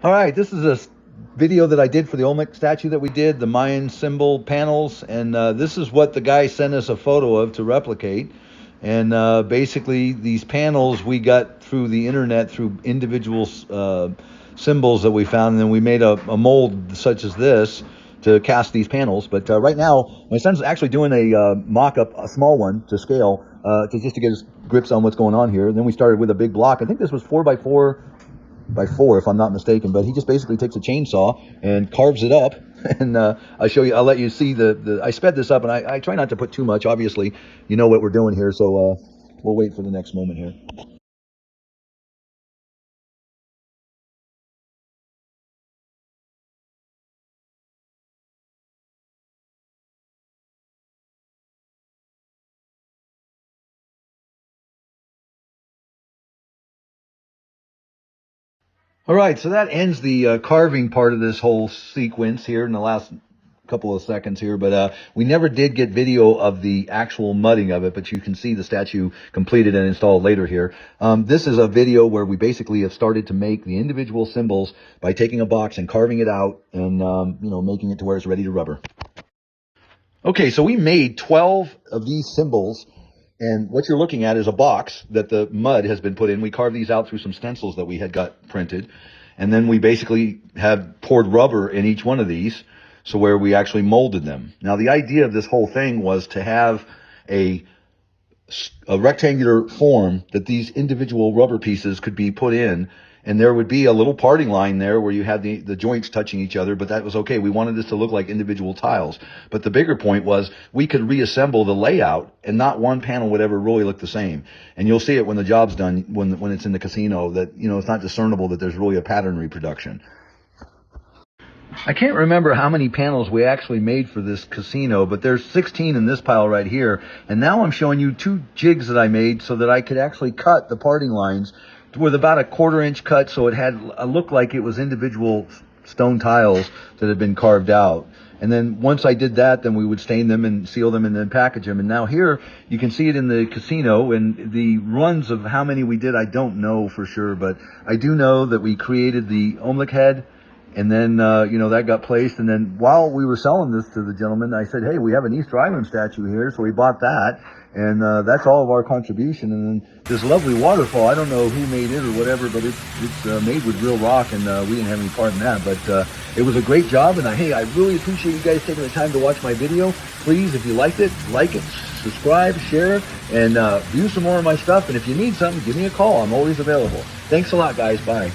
All right, this is a video that I did for the Olmec statue that we did, the Mayan symbol panels, and this is what the guy sent us a photo of to replicate. And basically, these panels we got through the internet through individual symbols that we found, and then we made a mold such as this to cast these panels. But right now, my son's actually doing a mock-up, a small one to scale, to just to get his grips on what's going on here. And then we started with a big block. I think this was 4x4 if I'm not mistaken, but he just basically takes a chainsaw and carves it up. And I'll let you see I sped this up, and I try not to put too much. Obviously, you know what we're doing here, so we'll wait for the next moment here. All right, so that ends the carving part of this whole sequence here in the last couple of seconds here, but we never did get video of the actual mudding of it, but you can see the statue completed and installed later here. This is a video where we basically have started to make the individual symbols by taking a box and carving it out and making it to where it's ready to rubber. Okay, so we made 12 of these symbols, and what you're looking at is a box that the mud has been put in. We carved these out through some stencils that we had got printed, and then we basically have poured rubber in each one of these, so where we actually molded them. Now, the idea of this whole thing was to have a rectangular form that these individual rubber pieces could be put in, and there would be a little parting line there where you had the joints touching each other, but that was okay. We wanted this to look like individual tiles. But the bigger point was we could reassemble the layout, and not one panel would ever really look the same. And you'll see it when the job's done, when it's in the casino, that it's not discernible that there's really a pattern reproduction. I can't remember how many panels we actually made for this casino, but there's 16 in this pile right here. And now I'm showing you 2 jigs that I made so that I could actually cut the parting lines with about a 1/4 inch cut, so it had a look like it was individual stone tiles that had been carved out. And then once I did that, then we would stain them and seal them and then package them. And now here you can see it in the casino, and the runs of how many we did, I don't know for sure, but I do know that we created the Olmec head. And then, that got placed. And then while we were selling this to the gentleman, I said, hey, we have an Easter Island statue here. So we bought that. And that's all of our contribution. And then this lovely waterfall, I don't know who made it or whatever, but it's made with real rock. And we didn't have any part in that. But it was a great job. And hey, I really appreciate you guys taking the time to watch my video. Please, if you liked it, like it, subscribe, share, and view some more of my stuff. And if you need something, give me a call. I'm always available. Thanks a lot, guys. Bye.